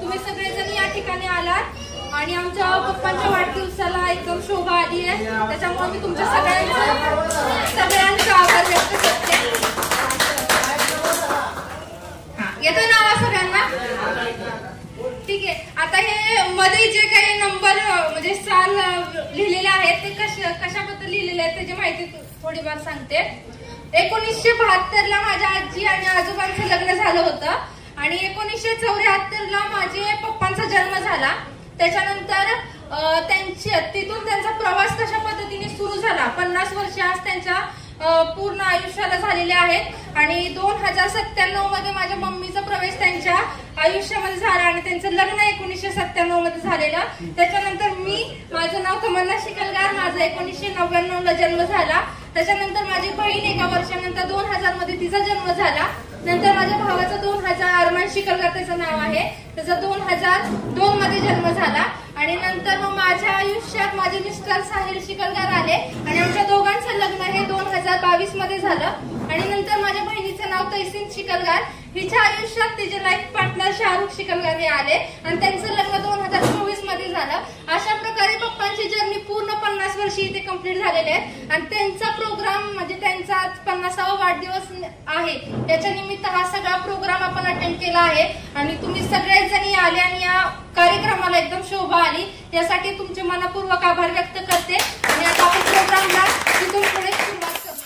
तुम्ही सगळेजण या ठिकाणी आलात आणि आमच्या पप्पांच्या वाढदिवसाला एकदम शोभा आली आहे, त्याच्यामुळे मी तुमच्या सगळ्यांचा आभार व्यक्त करते. येतोय ना आवाज सगळ्यांना? ठीक आहे. आता हे मध्ये जे काही नंबर म्हणजे साल लिहिलेले आहेत ते कशाबद्दल लिहिलेले आहेत त्याची माहिती थोडीफार सांगते. 1972 ला माझ्या आजी आणि आजोबांचं लग्न झालं होतं आणि 1974 माझे पप्पांचा जन्म झाला. त्याच्यानंतर तिथून त्यांचा प्रवास कशा पद्धतीने सुरू झाला. 50 वर्ष आज त्यांच्या पूर्ण आयुष्याला झालेले आहेत आणि 2097 मध्ये माझ्या मम्मीचा प्रवेश त्यांच्या आयुष्यामध्ये झाला आणि त्यांचं लग्न 1997 मध्ये झालेलं. त्याच्यानंतर माझं नाव तमन्ना शिकलगार, माझा 1999 ला जन्म झाला. त्याच्यानंतर माझी बहीण एका वर्षानंतर 2000 मध्ये तिचा जन्म झाला. नंतर माझ्या भावाचा 2000 अरमान शिकलगार त्याचं नाव आहे, त्याचा 2002 मध्ये जन्म झाला. आणि नंतर मग माझ्या आयुष्यात माझे मिस्टर साहिल शिकलगार आले आणि आमच्या दोघांचं लग्न हे 2022 मध्ये झालं. आणि नंतर माझ्या बहिणीचं नाव तैसीन शिकलगार, हिच्या आयुष्यात तिचे लाईफ पार्टनर शाहरुख शिकलगार हे आले आणि त्यांचं लग्न 2024 मध्ये झालं. अशा प्रकारे पप्पांची जर्नी पूर्ण 50 वर्षी इथे कंप्लीट झालेले आहेत आणि त्यांचा प्रोग्राम म्हणजे त्यांचा 50वा वाढदिवस आहे, त्याच्या निमित्त हा सगळा प्रोग्राम आपण अटेंड केला आहे आणि तुम्ही सगळेच जणी आले आणि या कार्यक्रमाला एकदम शोभा आली, यासाठी तुमचे मनपूर्वक आभार व्यक्त करते. आणि आता आपण प्रोग्रामला तिथून पुढे सुरुवात करूया.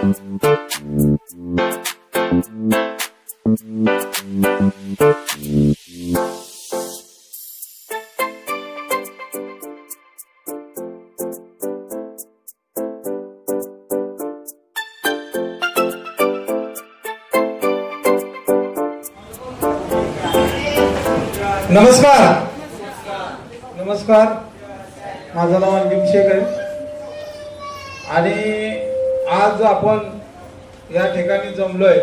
नमस्कार नमस्कार, माझं नाव अंकित शेख आहे आणि आज आपण या ठिकाणी जमलोय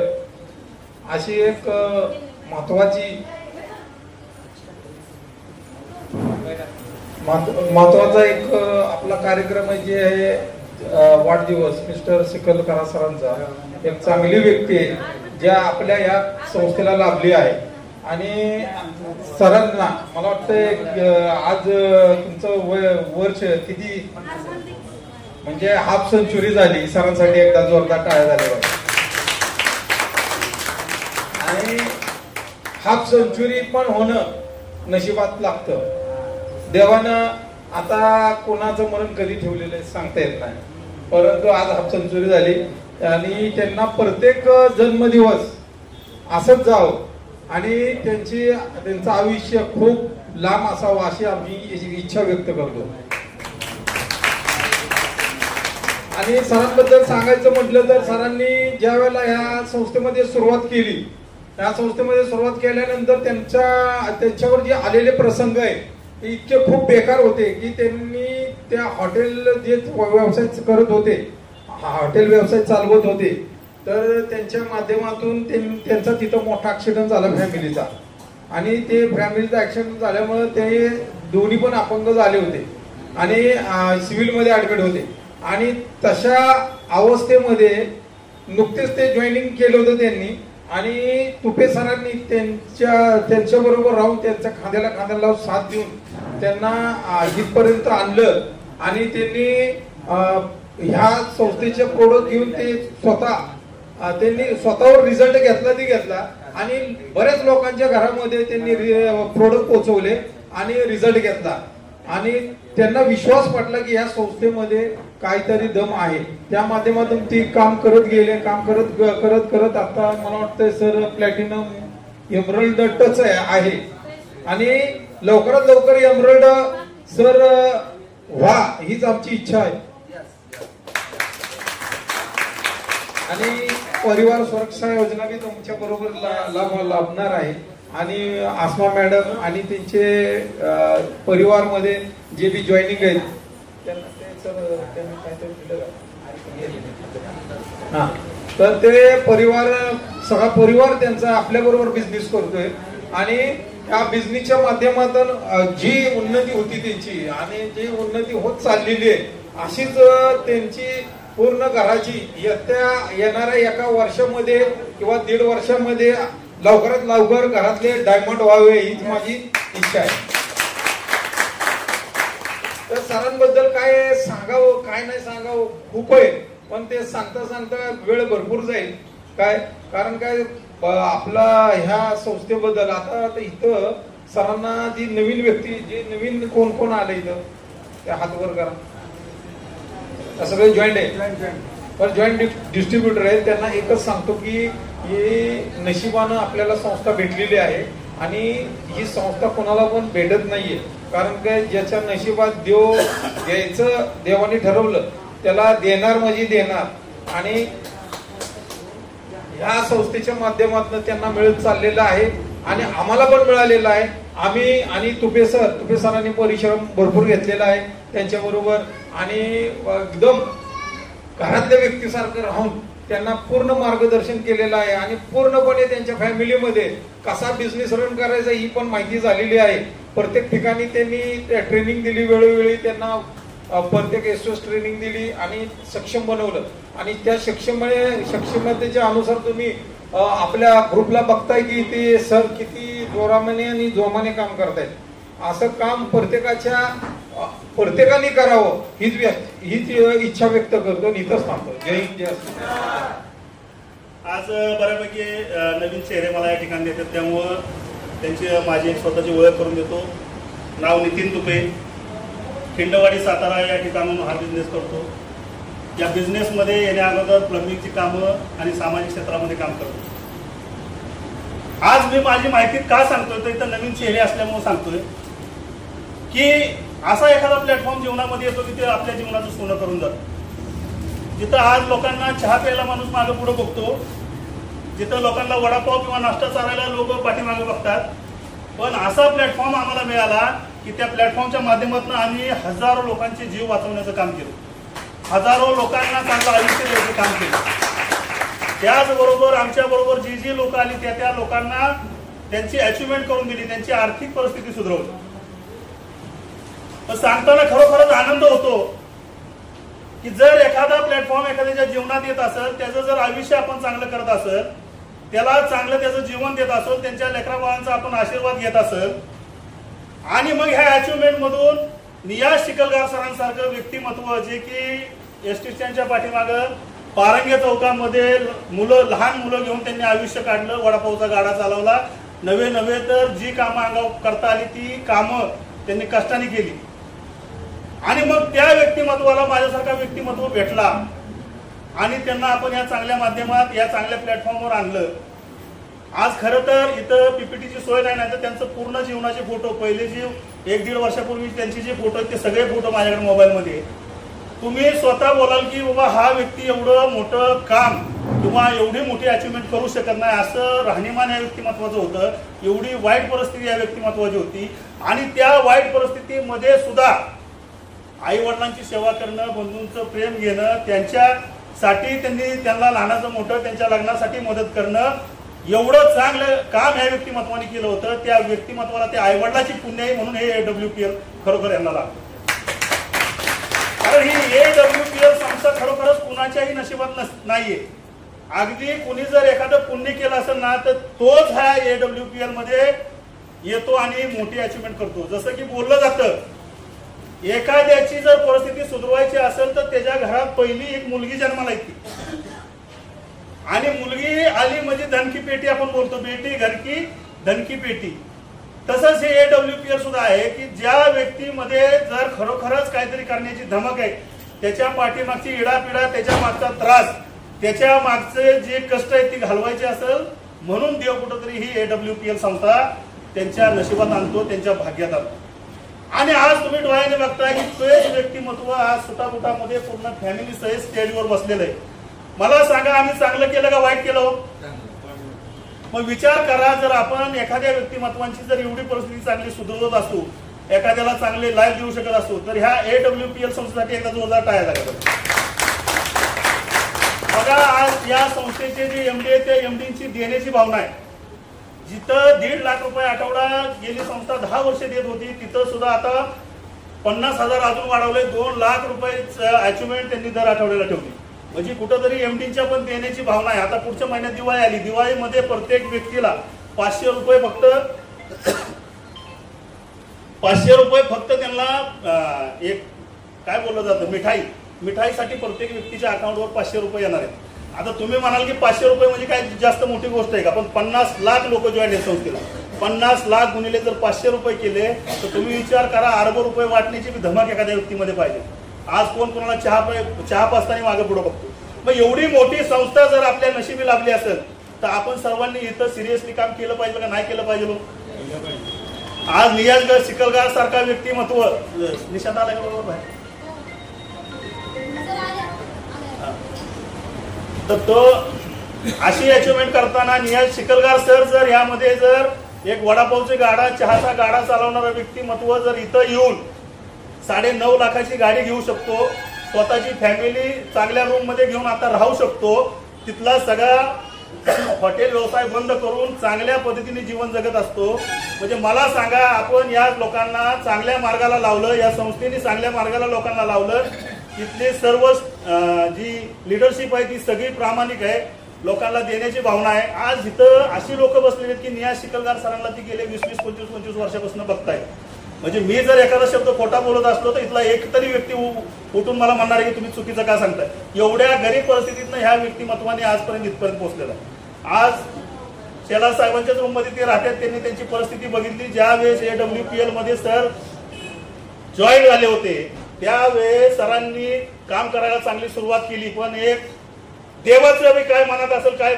अशी एक महत्वाचा एक आपला कार्यक्रम आहे, जे आहे वाढदिवस मिस्टर सिकलकर सरांचा. एक चांगली व्यक्ती आहे ज्या आपल्या या संस्थेला लाभली आहे आणि सरांना मला वाटतं आज तुमचं वर्ष किती म्हणजे हाफ सेंचुरी झाली. सरांसाठी एकदा जोरदार टाळ्या झाल्या. आणि हाफ सेंचुरी पण होणं नशिबात लागतं. देवानं आता कोणाचं मरण कधी ठेवलेलं सांगता येत नाही, परंतु आज हाफ सेंचुरी झाली आणि त्यांना प्रत्येक जन्मदिवस असंच जावं आणि त्यांचं आयुष्य खूप लांब असावं अशी आम्ही इच्छा व्यक्त करतो. आणि सरांबद्दल सांगायचं म्हटलं तर सरांनी ज्या वेळेला ह्या संस्थेमध्ये सुरुवात केली, त्या संस्थेमध्ये सुरुवात केल्यानंतर त्यांच्यावर जे आलेले प्रसंग आहे ते इतके खूप बेकार होते की त्यांनी त्या हॉटेल जे व्यवसाय करत होते, हॉटेल व्यवसाय चालवत होते, तर त्यांच्या माध्यमातून त्यांचा तिथं मोठा ऍक्सिडेंट झाला फॅमिलीचा. आणि ते फॅमिलीचा ऍक्सिडेंट झाल्यामुळे ते दोन्ही पण अपंग झाले होते आणि सिव्हिलमध्ये ऍडमिट होते. आणि तशा अवस्थेमध्ये नुकतेच ते जॉईनिंग केलं होतं त्यांनी आणि तुपे सरांनी त्यांच्या बरोबर राहून त्यांच्या खांद्याला लावून साथ देऊन त्यांना इथपर्यंत आणलं. आणि त्यांनी ह्या संस्थेचे प्रोडक्ट घेऊन ते त्यांनी स्वतःवर रिझल्ट घेतला आणि बऱ्याच लोकांच्या घरामध्ये त्यांनी प्रोडक्ट पोहोचवले आणि रिझल्ट घेतला. आणि त्यांना विश्वास पटला की या संस्थेमध्ये काहीतरी दम आहे. त्या माध्यमातून ती काम करत गेले. काम करत आता मला वाटतं सर प्लॅटिनम एमरल्ड टच आहे आणि लवकरात लवकर एमरल्ड सर व्हा हीच आमची इच्छा आहे. आणि परिवार सुरक्षा योजना बी तुमच्या बरोबर लाभणार आहे. आणि आसमा मॅडम आणि त्यांचे परिवारमध्ये जे बी जॉईनिंग आहेत तर ते परिवार सगळा परिवार त्यांचा आपल्या बरोबर बिझनेस करतोय. आणि या बिझनेसच्या माध्यमातून जी उन्नती होती त्यांची आणि जी उन्नती होत चाललेली आहे अशीच त्यांची पूर्ण घराची येणाऱ्या एका वर्षामध्ये किंवा 1.5 वर्षामध्ये लवकरात लवकर घरातले डायमंड व्हावे हीच माझी इच्छा आहे. तर सरांबद्दल काय सांगावं काय नाही सांगावं खूप आहे, पण ते सांगता वेळ भरपूर जाईल. कारण काय आपला ह्या संस्थेबद्दल आता इथं सरांना जी नवीन व्यक्ती जे नवीन कोण आले इथं त्या हातवर करा सगळे जॉईंट आहे पण जॉईंट डिस्ट्रीब्युटर आहे. त्यांना एकच सांगतो की हे नशिबानं आपल्याला संस्था भेटलेली आहे आणि ही संस्था कोणाला पण भेटत नाहीये. कारण काय ज्याच्या नशिबात देव द्यायचं देवाने ठरवलं त्याला देणार म्हणजे देणार. आणि या संस्थेच्या माध्यमातून त्यांना मिळत चाललेलं आहे आणि आम्हाला पण मिळालेलं आहे. आम्ही आणि तुपे सरांनी परिश्रम भरपूर घेतलेला आहे त्यांच्या बरोबर आणि एकदम घरातल्या व्यक्तीसारखं राहून त्यांना पूर्ण मार्गदर्शन केलेलं आहे आणि पूर्णपणे त्यांच्या फॅमिलीमध्ये कसा बिझनेस रन करायचा ही पण माहिती झालेली आहे. प्रत्येक ठिकाणी त्यांनी ट्रेनिंग दिली, वेळोवेळी त्यांना प्रत्येक एसओएस ट्रेनिंग दिली आणि सक्षम बनवलं. आणि त्या सक्षमतेच्या अनुसार तुम्ही आपल्या ग्रुपला बघताय की ते सर किती जोराने आणि जोमाने काम करतायत. असं काम प्रत्येकाने करावं हीच इच्छा व्यक्त करतो. इथंच थांबतो. जय हिंद जय. आज बऱ्यापैकी नवीन चेहरे मला या ठिकाणी देतात, त्यामुळं त्यांची माझी स्वतःची ओळख करून देतो. नाव नितीन तुपे, खिंडवाडी सातारा या ठिकाणून हा बिझनेस करतो. या बिझनेसमध्ये येण्या अगोदर प्लंबिंगची कामं आणि सामाजिक क्षेत्रामध्ये काम करतो. आज मी माझी माहिती का सांगतोय तर इथं नवीन चेहरे असल्यामुळे सांगतोय की असा एखादा प्लॅटफॉर्म जीवनामध्ये येतो की ते आपल्या जीवनाचं सोनं करून जातो. जिथं आज लोकांना चहा प्यायला माणूस मागं पुढे बघतो, जिथं लोकांना वडापाव किंवा नाश्ता चारायला लोक पाठीमागे बघतात, पण असा प्लॅटफॉर्म आम्हाला मिळाला की त्या प्लॅटफॉर्मच्या माध्यमातून आम्ही हजारो लोकांचे जीव वाचवण्याचं काम केलं, हजारो लोकांना चांगलं आयुष्य द्यायचं काम केलं. त्याचबरोबर आमच्या बरोबर जी जी लोक आली त्या लोकांना त्यांची अचिव्हमेंट करून दिली, त्यांची आर्थिक परिस्थिती सुधारवली. पण सांगताना खरोखरच आनंद होतो की जर एखादा प्लॅटफॉर्म एखाद्याच्या जीवनात येत असेल, त्याचं जर आयुष्य आपण चांगलं करत असेल, त्याला चांगलं त्याचं जीवन देत असेल, त्यांच्या लेकराबाळांचा आपण आशीर्वाद घेत असेल आणि मग ह्या अचिव्हमेंट मधून नियाज शिकलगार सरांसारखं व्यक्तिमत्व जे की एसटी स्टँडच्या पाठीमागं पारंगे चौकामध्ये लहान मुलं घेऊन त्यांनी आयुष्य काढलं, वडापावचा गाडा चालवला, नवे तर जी कामं अंगावर करता आली ती कामं त्यांनी कष्टाने केली आणि मग त्या व्यक्तिमत्वाला माझ्यासारखा व्यक्तिमत्व भेटला आणि त्यांना आपण या चांगल्या माध्यमात या चांगल्या प्लॅटफॉर्मवर आणलं. आज खरं तर इथं पीपीटीची सोय नाही तर त्यांचं पूर्ण जीवनाचे फोटो पहिले जी 1-1.5 वर्षापूर्वी त्यांचे जे फोटो आहेत ते सगळे फोटो माझ्याकडे मोबाईलमध्ये. तुम्ही स्वतः बोलाल की बाबा हा व्यक्ती एवढं मोठं काम किंवा एवढी मोठी अचिव्हमेंट करू शकत नाही असं राहणीमान या व्यक्तिमत्वाचं होतं, एवढी वाईट परिस्थिती या व्यक्तिमत्वाची होती आणि त्या वाईट परिस्थितीमध्ये सुद्धा आई वडिलांची सेवा करणं, बंधूंचं प्रेम घेणं, त्यांच्यासाठी त्यांना लहानाचं मोठं त्यांच्या लग्नासाठी मदत करणं, एवढं चांगलं काम या व्यक्तिमत्वाने केलं होतं. त्या व्यक्तिमत्वाला त्या आई वडिलाची पुण्य आहे म्हणून हे AWPL खरोखर यांना लागतं. कारण ही AWPL संस्था खरोखरच कुणाच्याही नशिबात नाहीये. अगदी कुणी जर एखादं पुण्य केलं असेल ना तर तोच ह्या AWPL मध्ये येतो आणि मोठी अचिव्हमेंट करतो. जसं की बोललं जातं एखाद्याची जर परिस्थिती सुधारायची असेल तर त्याच्या घरात पहिली एक मुलगी जन्माला येते आणि मुलगी आली म्हणजे धनकी पेटी आपण बोलतो, बेटी घर की धनकी पेटी. तसंच हे AWPL सुद्धा आहे की ज्या व्यक्तीमध्ये जर खरोखरच काहीतरी करण्याची धमक आहे, त्याच्या पाठीमागची इडापिडा, त्याच्या मागचा त्रास, त्याच्या मागचे जे कष्ट आहेत ती घालवायचे असेल म्हणून देव कुठंतरी ही AWPL संस्था त्यांच्या नशिबात आणतो, त्यांच्या भाग्यात आणतो. आणि आज तुम्ही डोळ्याने बघताय की तेच व्यक्तिमत्व आज सुटाफुटामध्ये पूर्ण फॅमिली सहित स्टेजवर बसलेलं आहे. मला सांगा आम्ही चांगलं केलं का वाईट केलं? मग विचार करा, जर आपण एखाद्या व्यक्तिमत्वांची जर एवढी परिस्थिती चांगली सुधारत असू, एखाद्याला चांगले लाईफ देऊ शकत असू तर ह्या AWPL संस्थेसाठी एकदा जोरदार टाळ्या लागतात. बघा आज या संस्थेचे जे MD आहे त्या MDची देण्याची भावना आहे. जिथं 1.5 लाख रुपये आठवडा गेली संस्था 10 वर्ष देत होती तिथं सुद्धा आता 50,000 अजून वाढवले, 2 लाख रुपये अचिव्हमेंट त्यांनी दर आठवड्याला ठेवली. म्हणजे कुठंतरी MDच्या पण देण्याची भावना आहे. आता पुढच्या महिन्यात दिवाळी आली, दिवाळीमध्ये प्रत्येक व्यक्तीला 500 रुपये फक्त त्यांना एक काय बोललं जातं मिठाईसाठी प्रत्येक व्यक्तीच्या अकाउंटवर 500 रुपये येणार आहेत. आता तुम्ही म्हणाल की 500 रुपये म्हणजे काय जास्त मोठी गोष्ट आहे का? पण 50 लाख लोक जॉईन आहेत संस्थेला. 50 लाख गुणिले जर 500 रुपये केले तर तुम्ही विचार करा, अरब रुपये वाटण्याची धमक एखाद्या व्यक्तीमध्ये पाहिजे. आज कोण कोणाला चहा पाचताना मागे पुढे बघतो. मग एवढी मोठी संस्था जर आपल्या नशिबी लागली असेल तर आपण सर्वांनी इथं सिरियसली काम केलं पाहिजे का नाही केलं पाहिजे? आज नियाज शिकलगार सारखा व्यक्तिमत्व निशांत आला बरोबर आहे तर तो अशी अचिव्हमेंट करताना नियाज शिकलगार सर जर यामध्ये जर एक वडापावचे गाडा, चहाचा गाडा चालवणारा व्यक्तिमत्व जर इथं येऊन 9.5 लाखाची गाडी घेऊ शकतो, स्वतःची फॅमिली चांगल्या रूम मध्ये घेऊन आता राहू शकतो, तिथला सगळा हॉटेल व्यवसाय बंद करून चांगल्या पद्धतीने जीवन जगत असतो. म्हणजे मला सांगा, आपण या लोकांना चांगल्या मार्गाला लावलं, या संस्थेने चांगल्या मार्गाला लोकांना लावलं. इथली सर्व जी लिडरशिप आहे ती सगळी प्रामाणिक आहे, लोकांना देण्याची भावना आहे. आज इथं अशी लोक बसलेली आहेत की नियाज शिकलगार सरांना ती गेले 20-25 वर्षापासून बघताय. म्हणजे मी जर एखादा शब्द खोटा बोलत असलो तर इथला एक तरी व्यक्ती उठून मला म्हणणार आहे की तुम्ही चुकीचं का सांगताय. एवढ्या गरीब परिस्थितीतनं ह्या व्यक्तिमत्वाने आजपर्यंत इथपर्यंत पोहोचलेला. आज शेलार साहेबांच्याच रूम मध्ये ते राहतात, त्यांनी त्यांची परिस्थिती बघितली. ज्या वेळेस AWPL मध्ये सर जॉईन झाले होते त्यावेळेस सरांनी काम करायला चांगली सुरुवात केली, पण एक देवाचं बी काय मनात असेल, काय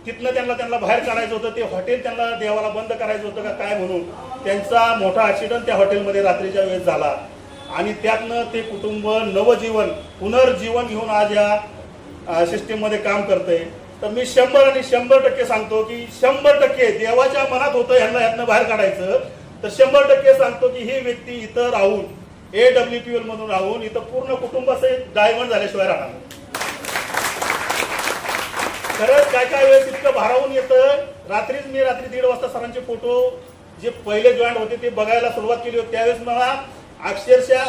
तिथनं त्यांना बाहेर काढायचं होतं, ते हॉटेल त्यांना देवाला बंद करायचं होतं का काय म्हणून त्यांचा मोठा ऍक्सिडेंट त्या हॉटेलमध्ये रात्रीच्या वेळेस झाला आणि त्यातनं ते कुटुंब नवजीवन पुनर्जीवन घेऊन आज या सिस्टीममध्ये काम करतंय. तर मी 100 आणि 100% सांगतो की 100% देवाच्या मनात होतं ह्यांना ह्यातनं बाहेर काढायचं, तर 100% सांगतो की ही व्यक्ती इथं राहून AWPL मधून राहून इथं पूर्ण कुटुंबाचं डायव्हर्ट झाल्याशिवाय राहणार. खरंच काय वेळेस इतकं भारावून येतं. रात्री 1:30 वाजता सरांचे फोटो जे पहिले जॉईंट होते ते बघायला सुरुवात केली होती. त्यावेळेस मला अक्षरशः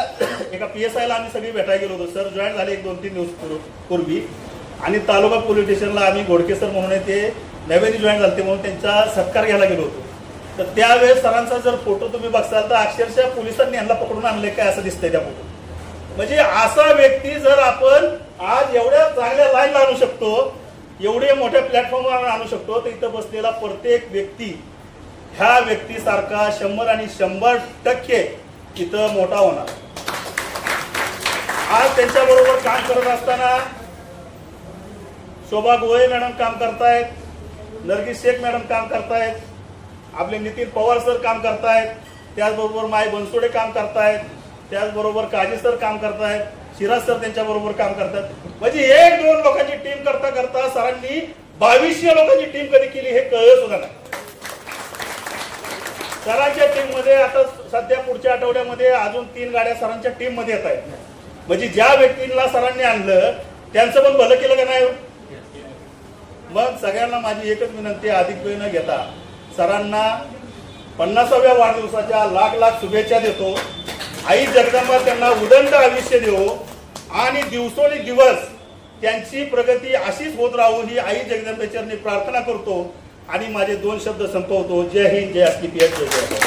एका PSI ला आम्ही सगळी भेटायला गेलो होतो. सर जॉईन झाले 1-2-3 दिवस पूर्वी आणि तालुका पोलीस स्टेशनला आम्ही घोडके सर म्हणून ते नव्याने जॉईन झाले म्हणून त्यांचा सत्कार घ्यायला गेलो होतो. तर त्यावेळेस सरांचा जर फोटो तुम्ही बघसाल तर अक्षरशः पोलिसांनी यांना पकडून आणले काय असं दिसतंय त्या फोटो. म्हणजे असा व्यक्ती जर आपण आज एवढ्या चांगल्या लाईनला आणू शकतो, एवढे मोठ्या प्लॅटफॉर्मवर आणू शकतो, तर इथं बसलेला प्रत्येक व्यक्ती ह्या व्यक्तीसारखा 100 आणि 100% इथं मोठा होणार. आज त्यांच्या बरोबर काम करत असताना शोभा गोळे मॅडम काम करतायत, नरगिस शेख मॅडम काम करतायत, आपले नितीन पवार सर काम करतायत, त्याचबरोबर माय बनसोडे काम करतायत, त्याचबरोबर काजी सर काम करतायत, शिराज सर त्यांच्या बरोबर काम करतात. म्हणजे 1-2 लोकांची टीम करता करता सरांनी 2200 लोकांची टीम कधी केली हे कळलं सुद्धा नाही. सरांच्या टीम मध्ये आता सध्या पुढच्या आठवड्यामध्ये अजून 3 गाड्या सरांच्या टीम मध्ये येत आहेत. म्हणजे ज्या व्यक्तींना सरांनी आणलं त्यांचं पण भलं केलं का नाही. मग सगळ्यांना माझी एकच विनंती, अधिक वेळ न घेता सरांना 50व्या वाढदिवसाच्या लाख शुभेच्छा देतो. आई जगदंबा त्यांना उदंड आयुष्य देवो आणि दिवसोदिवस त्यांची प्रगती अशीच होत राहू ही आई जगदंबेचरणी प्रार्थना करतो आणि माझे 2 शब्द संपवतो. जय हिंद, जय ASCPS, जय जय.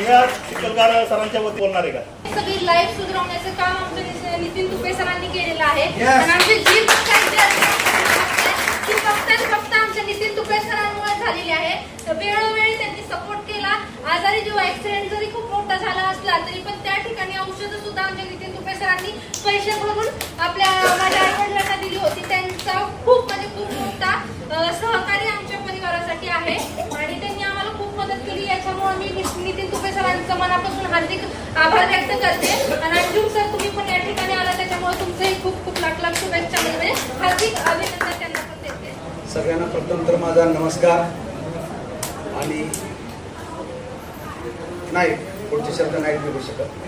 या चिखलगार सरांच्या वतीने बोलणार आहे का? सगळी लाईफ सुधारण्याचं काम आमच्या नितीन तुपे सरांनी केलेलं आहे आणि आमची जी फक्त आमच्या नितीन तुपे सरांमुळे झालेली आहे. वेळोवेळी त्यांनी सपोर्ट केला. आजारी जेव्हा ऍक्सिडेंट जरी खूप मोठा झाला असला तरी पण त्या ठिकाणी औषधं सुद्धा आमच्या नितीन तुपे सरांनी पैसे भरून आपल्या माझ्या आईवडिलांना दिली होती. त्यांचा खूप मोठा सहकारी आमच्या परिवारासाठी आहे आणि त्यांनी आम्हाला खूप मदत केली. याच्यामुळे मी नितीन तुपे सरांचं मनापासून हार्दिक आभार व्यक्त करते. आणि अंजुम सर तुम्ही पण या ठिकाणी आला त्याच्यामुळे तुमचंही खूप खूप लाख शुभेच्छा मिळते. हार्दिक अभिनंदन त्यांना पण देते. सगळ्यांना प्रथम तर माझा नमस्कार. आणि नाही पुढचे शब्द नाही बोलू शकत.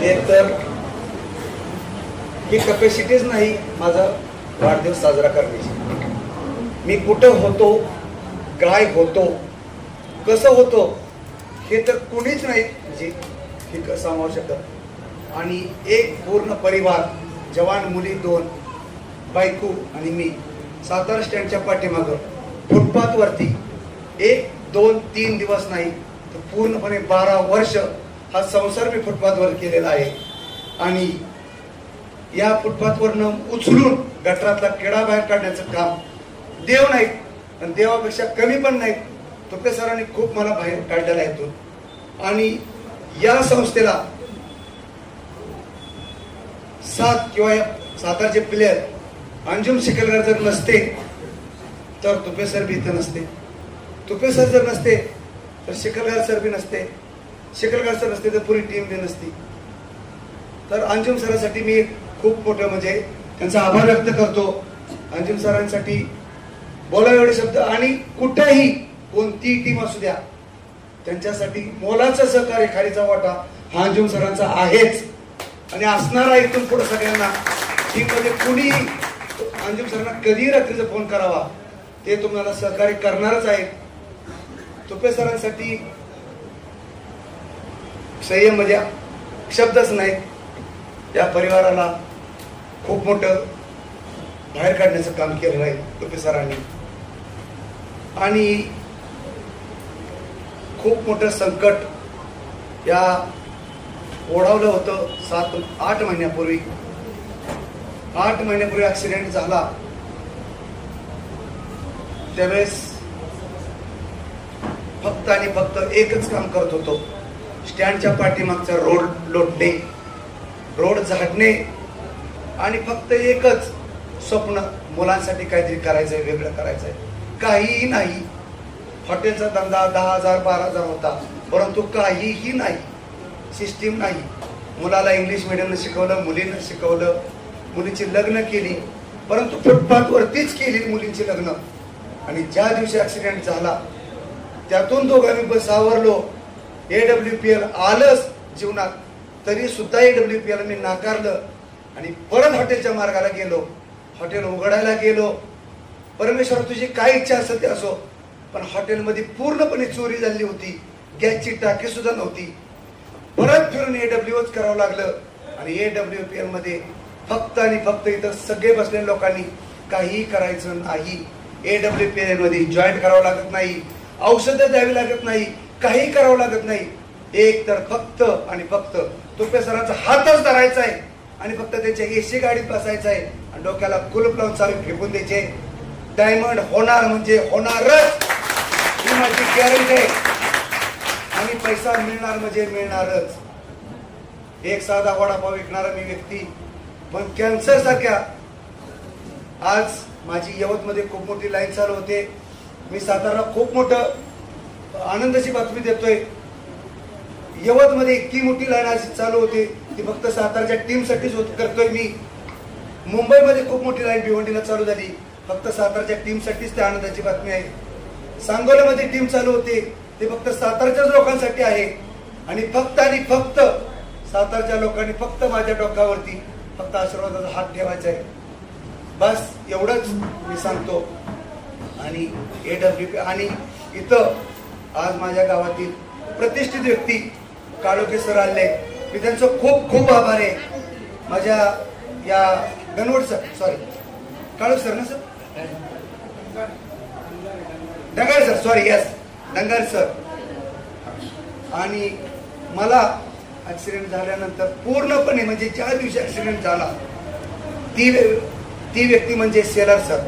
एक तर ही कॅपॅसिटीच नाही माझा वाढदिवस साजरा करण्याची. मी कुठं होतो, काय होतो, कसं होतो हे तर कुणीच नाही जी हे सांगू शकत. आणि एक पूर्ण परिवार, जवान मुली 2, बायको आणि मी सातारा स्टँडच्या पाठीमागं फुटपाथवरती 1, 2, 3 दिवस नाही तर पूर्णपणे 12 वर्ष हा संसार मी फुटपाथवर केलेला आहे. आणि या फुटपाथवरनं उचलून गटरातला किडा बाहेर काढण्याचं काम देव नाही आणि देवापेक्षा कमी पण नाही. तुपे सरांनी खूप मला बाहेर काढलेला आहे तो. आणि या संस्थेला साथ किंवा सातारचे प्लेयर अंजुम शिकलगार जर नसते तर तुपे सर बी इथं नसते. तुपे सर जर नसते तर शिकलगार सर बी नसते. शिकलगार सर नसते तर पुरी टीम बी नसती. तर अंजुम सरांसाठी मी खूप मोठं म्हणजे त्यांचा आभार व्यक्त करतो. अंजुम सरांसाठी बोला एवढे शब्द. आणि कुठेही कोणतीही टीम असू द्या त्यांच्यासाठी मोलाचं सहकार्य, खारीचा वाटा हा अंजुम सरांचा आहेच आणि असणारा. इथून पुढे सगळ्यांना टीम मध्ये कुणी अंजुम सरांना कधी रात्रीचा फोन करावा ते तुम्हाला सहकार्य करणारच आहे. तुपे सरांसाठी संयम म्हणजे शब्दच नाही. या परिवाराला खूप मोठं बाहेर काढण्याचं काम केलेलं आहे तुपे सरांनी. आणि खूप मोठं संकट या ओढावलं होतं 7-8 महिन्यापूर्वी. 8 महिन्यापूर्वी ऍक्सिडेंट झाला त्यावेळेस फक्त आणि फक्त एकच काम करत होतो, स्टँडच्या पाठीमागचा रोड लोटणे, रोड झाडणे आणि फक्त एकच स्वप्न, मुलांसाठी काहीतरी करायचंय, वेगळं करायचंय. काहीही नाही. हॉटेलचा धंदा 10,000 12,000 होता, परंतु काहीही नाही, सिस्टीम नाही. मुलाला इंग्लिश मिडियमनं शिकवलं, मुलींना शिकवलं, मुलीची लग्न केली, परंतु फुटपाथवरतीच केली मुलींची लग्न. आणि ज्या दिवशी ऍक्सिडेंट झाला त्यातून दोघांनी बस आवरलो. AWPL आलंच जीवनात, तरी सुद्धा AWPL मी नाकारलं आणि परत हॉटेलच्या मार्गाला गेलो, हॉटेल उघडायला गेलो. परमेश्वर तुझी काय इच्छा असेल ते असो, पण हॉटेलमध्ये पूर्णपणे चोरी झाली होती, गॅसची टाकी सुद्धा नव्हती. परत फिरून AWOच करावं लागलं आणि AWPL मध्ये फक्त आणि फक्त इथं सगळे बसलेल्या लोकांनी काही करायचं नाही. AWPL मध्ये जॉईंट करावं लागत नाही, औषधं द्यावी लागत नाही, काही करावं लागत नाही. एक तर फक्त आणि फक्त तुपे सरांचा हातच धरायचा आहे आणि फक्त त्याच्या AC गाडीत बसायचं आहे आणि डोक्याला कुलूप लावून चालू फेकून द्यायचे. डायमंड होणार म्हणजे होणारच, ही माझी गॅरंटी आहे. आणि पैसा मिळणार म्हणजे मिळणारच. एक साधा वडापाव विकणारा मी व्यक्ती, पण कॅन्सर सारख्या आज माझी यवतमध्ये खूप मोठी लाईन चालू होते. मी सातारा खूप मोठं आनंदाची बातमी देतोय. यवतमध्ये इतकी मोठी लाईन आज चालू होते ती फक्त सातारच्या टीमसाठीच करतोय मी. मुंबईमध्ये खूप मोठी लाईन भिवंडीला चालू झाली, फक्त सातारच्या टीमसाठीच ती आनंदाची बातमी आहे. सांगोल्यामध्ये टीम चालू होते ते फक्त सातारच्याच लोकांसाठी आहे आणि फक्त सातारच्या लोकांनी फक्त माझ्या डोक्यावरती फक्त आशीर्वादाचा हात ठेवायचा आहे. बस एवढंच मी सांगतो. आणि AWP आणि इथं आज माझ्या गावातील प्रतिष्ठित व्यक्ती काळोखे सर आले, मी त्यांचं खूप खूप आभार आहे. माझ्या या Ganvat sir, sorry Kalokhe sir ना sir, Dangar sir, sorry yes Dangar sir. आणि मला ऍक्सिडेंट झाल्यानंतर पूर्णपणे म्हणजे ज्या दिवशी ऍक्सिडेंट झाला ती व्यक्ती म्हणजे सेलर सर,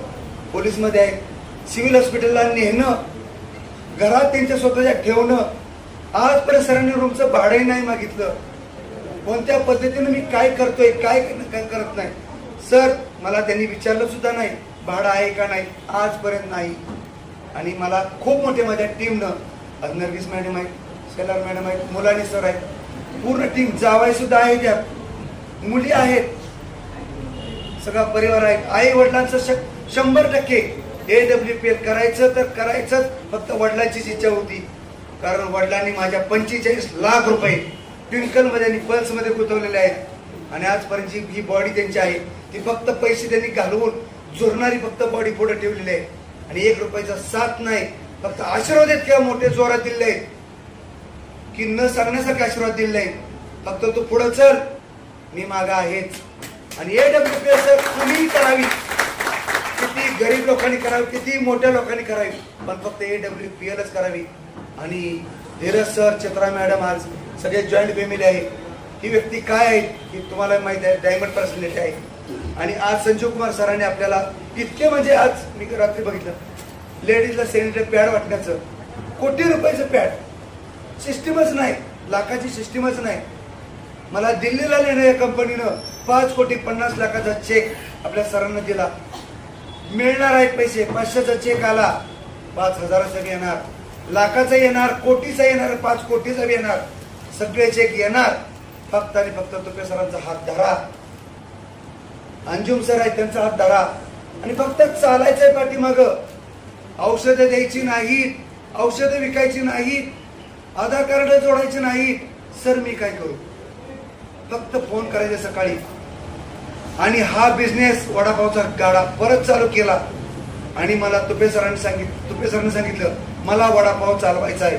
पोलीस मध्ये आहे. सिव्हिल हॉस्पिटलला नेणं, घरात त्यांच्या स्वतःच्या ठेवणं. आजपर्यंत सरांनी रूमचं भाडंही नाही मागितलं. कोणत्या पद्धतीने मी काय करतोय, काय करत नाही सर मला त्यांनी विचारलं सुद्धा नाही भाडं आहे का नाही, आजपर्यंत नाही. आणि मला खूप मोठे माझ्या टीमनं नर्गिस मॅडम आहेत, सेलर मॅडम आहेत, मुलानी सर आहेत, पूर्ण टीम, जावाई सुद्धा आहे, त्यात मुली आहेत, सगळा परिवार आहे. आई वडिलांचं 100% AWPL करायचं तर करायचंच, फक्त वडिलांचीच इच्छा होती. कारण वडिलांनी माझ्या 45 लाख रुपये ट्विंकल मध्ये आणि पल्स मध्ये गुंतवलेले आहेत आणि आजपर्यंत ही बॉडी त्यांची आहे ती फक्त पैसे त्यांनी घालवून झुरणारी फक्त बॉडी पुढे ठेवलेली आहे. आणि 1 रुपयाचा साथ नाही, फक्त आशीर्वाद आहेत किंवा मोठे जोरात दिले आहेत की न सांगण्यासारखे आशीर्वाद दिले आहेत. फक्त तू पुढे चल, मी मागा आहेच. आणि AWPL सर तुम्ही करावी, किती गरीब लोकांनी करावी, किती मोठ्या लोकांनी करावी, पण फक्त AWPLच करावी. आणि धीरज सर, चित्रा मॅडम आज सगळे जॉईंट फॅमिली आहे. ही व्यक्ती काय आहे की तुम्हाला माहिती आहे, डायमंड पर्सनॅलिटी आहे. आणि आज संजीव कुमार सरांनी आपल्याला इतके म्हणजे आज मी रात्री बघितलं लेडीजला सॅनिटरी पॅड वाटण्याचं, कोटी रुपयाचं पॅड, सिस्टीमच नाही, लाखाची सिस्टीमच नाही. मला दिल्लीला नेणं या कंपनीनं 5,50,00,000चा चेक आपल्या सरांना दिला. मिळणार आहेत पैसे, 500चा चेक आला, 5,000चा येणार, लाखाचा येणार, कोटीचा येणार, 5 कोटीचा येणार, सगळे चेक येणार. फक्त आणि फक्त तुपे सरांचा हात धरा, अंजुम सर आहेत त्यांचा हात धरा आणि फक्त चालायचंय पाठीमाग. औषधं द्यायची नाहीत, औषधं विकायची नाहीत, आधार कार्ड जोडायचे नाहीत. सर मी काय करू, फक्त फोन करायचे सकाळी. आणि हा बिझनेस वडापावचा गाडा परत चालू केला आणि मला तुपे सरांनी सांगितलं मला वडापाव चालवायचा आहे.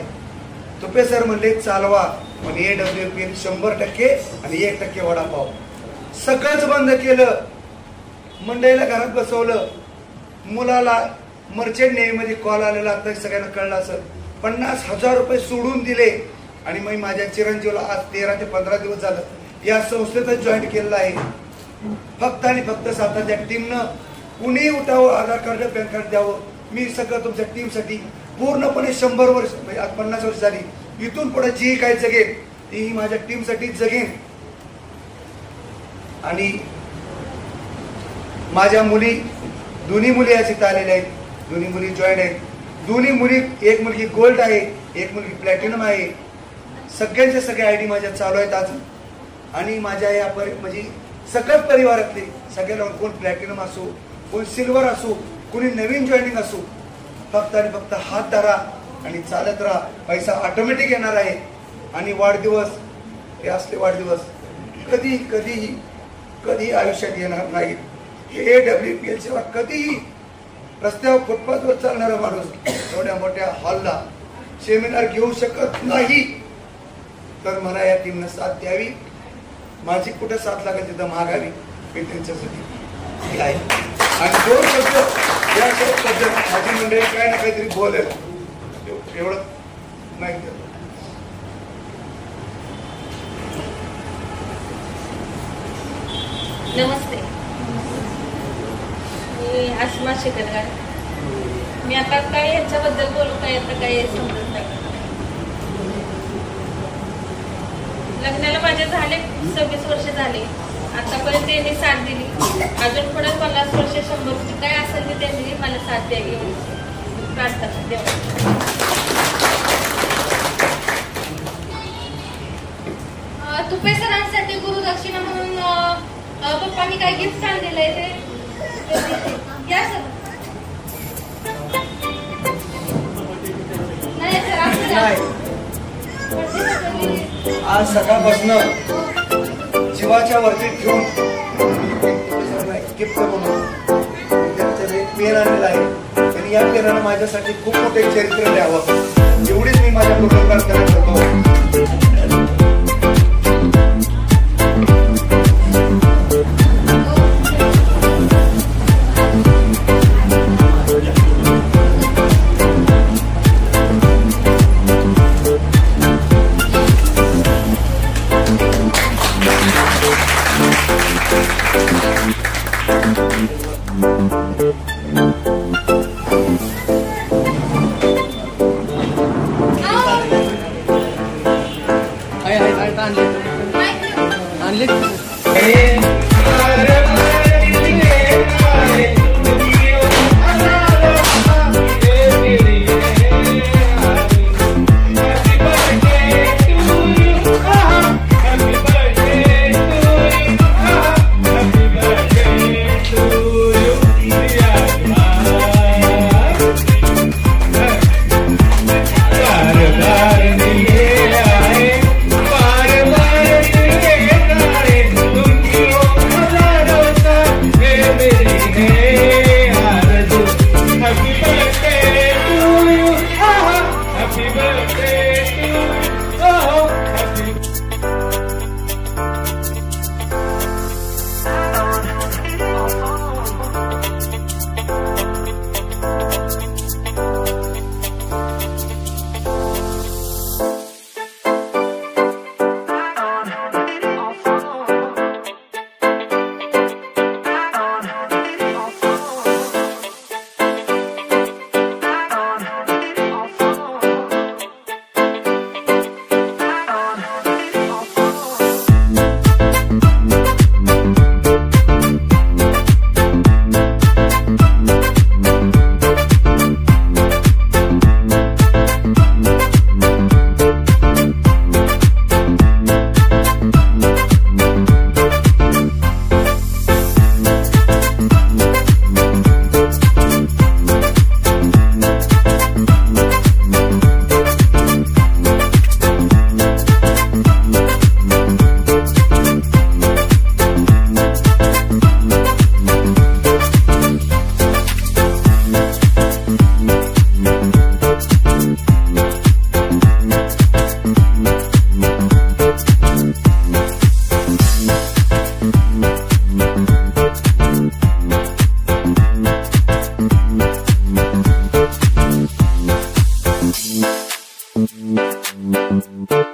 तुपे सर म्हणले चालवा, पण AWPL 100% आणि 1% वडापाव. सगळंच बंद केलं, मंडईला घरात बसवलं. मुलाला मर्चंट नेव्हीमध्ये कॉल आलेला, आता सगळ्यांना कळलं असं, 50,000 रुपये सोडून दिले. आणि मी माझ्या चिरंजीवला आज 13 ते 15 दिवस झालं या संस्थेतच जॉईन केलेलं आहे. फक्त आणि फक्त साताच्या टीमनं कुणी उठावं, आधार कार्ड पॅन कार्ड द्यावं. मी सगळं तुमच्या टीमसाठी पूर्णपणे 100 वर्ष म्हणजे आज 50 वर्ष झाली, इथून पुढे जी काही जगेन ती माझ्या टीमसाठी जगेन. आणि माझ्या मुली, दोन्ही मुली आज इथं आलेल्या आहेत, दोन्ही मुली जॉईन आहेत. दोन्ही मुली, एक मुलगी गोल्ड आहे, एक मुलगी प्लॅटिनम आहे. सगळ्यांचे सगळे आयडी माझ्या चालू आहेत आज. आणि माझ्या या म्हणजे सकट परिवारातले सगळ्याला, कोण प्लॅटिनम असो, कोण सिल्वर असो, कोणी नवीन जॉईनिंग असो, फक्त आणि फक्त हात धरा आणि चालत राहा. पैसा ऑटोमॅटिक येणार आहे. आणि वाढदिवस हे असले वाढदिवस कधी कधीही कधी आयुष्यात येणार नाही. हे WPL सेवा कधीही रस्त्यावर फुटपाथवर चालणारा माणूस एवढ्या मोठ्या हॉलला सेमिनार घेऊ शकत नाही. तर मला या टीमनं साथ द्यावी. माझी कुठं साथ लागेल तिथं मागावी. मी त्यांच्यासाठी आहे. आणि 2 शब्द या शब्द माझी मंडळी काय ना काहीतरी बोलेल एवढं नाही. नमस्ते, मी आसमा शेखरगार. मी आता काय यांच्याबद्दल बोलू काय, आता काय समजत नाही. लग्नाला माझे झाले 26 वर्ष झाले. आतापर्यंत त्यांनी साथ दिली. अजून पुढे 50 वर्ष 100 वर्ष काय असेल ते त्यांनी मला साथ द्यावी प्रार्थना देवा. तुपे सरांसाठी गुरुदक्षिणा म्हणून पप्पांनी काय गिफ्ट आणलेलं आहे ते या सर. नाही सर, आज सकाळपासून जीवाच्या वरती ठेवून गिफ्ट म्हणून त्यांचं एक पेन आणलेला आहे. आणि या पेनानं माझ्यासाठी खूप मोठे चरित्र द्यावं एवढीच मी माझ्या पूर्ण प्रार्थना करतो. Thank you.